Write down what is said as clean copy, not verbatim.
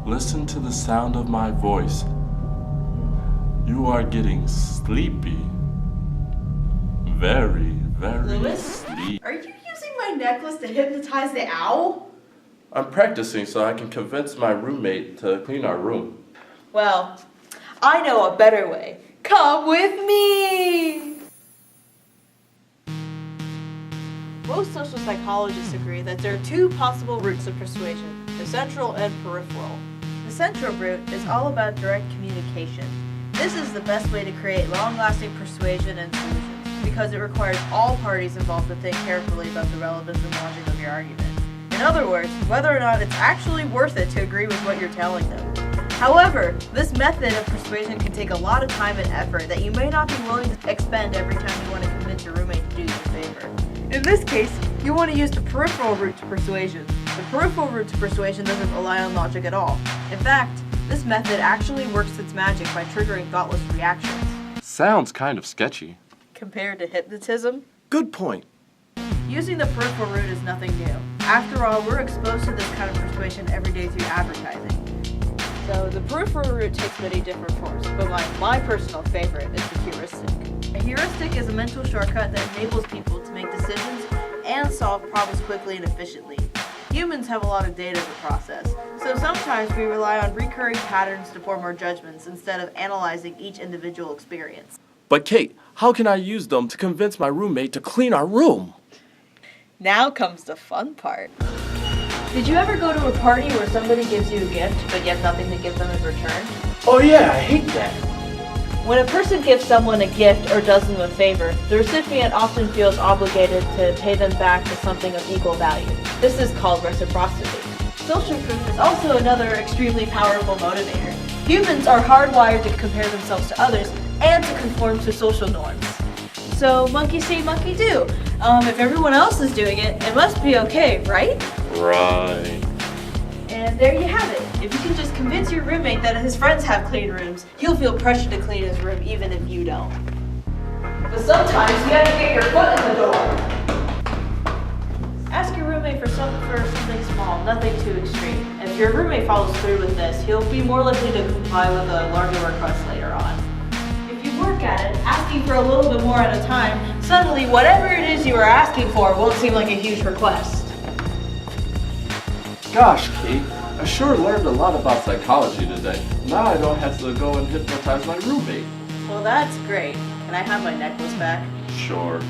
Listen to the sound of my voice. You are getting sleepy. Very, very Lewis? sleepy. Are you using my necklace to hypnotize the owl? I'm practicing so I can convince my roommate to clean our room. Well, I know a better way. Come with me! Most social psychologists agree that there are two possible routes of persuasion, the central and peripheral. The central route is all about direct communication. This is the best way to create long-lasting persuasion and solutions because it requires all parties involved to think carefully about the relevance and logic of your argument. In other words, whether or not it's actually worth it to agree with what you're telling them. However, this method of persuasion can take a lot of time and effort that you may not be willing to expend every time you want to convince your roommate to do you a favor. In this case, you want to use the peripheral route to persuasion. The peripheral route to persuasion doesn't rely on logic at all. In fact, this method actually works its magic by triggering thoughtless reactions. Sounds kind of sketchy. Compared to hypnotism, Good point. using the peripheral route is nothing new. After all, we're exposed to this kind of persuasion every day through advertising. So the peripheral route takes many different forms, but my personal favorite is the heuristic. A heuristic is a mental shortcut that enables people to make decisions and solve problems quickly and efficiently. Humans have a lot of data to process, so sometimes we rely on recurring patterns to form our judgments instead of analyzing each individual experience. But Kate, how can I use them to convince my roommate to clean our room? Now comes the fun part. Did you ever go to a party where somebody gives you a gift, but you have nothing to give them in return? Oh yeah, I hate that. When a person gives someone a gift or does them a favor, the recipient often feels obligated to pay them back with something of equal value. This is called reciprocity. Social proof is also another extremely powerful motivator. Humans are hardwired to compare themselves to others and to conform to social norms. So monkey see, monkey do. If everyone else is doing it, it must be okay, right? Right. And there you have it. If you can just convince your roommate that his friends have clean rooms, he'll feel pressured to clean his room even if you don't. But sometimes you have to get your foot in the door. Ask your roommate for something small, nothing too extreme. If your roommate follows through with this, he'll be more likely to comply with a larger request later on. If you work at it, asking for a little bit more at a time, suddenly whatever it is you are asking for won't seem like a huge request. Gosh, Kate, I sure learned a lot about psychology today. Now I don't have to go and hypnotize my roommate. Well, that's great. Can I have my necklace back? Sure.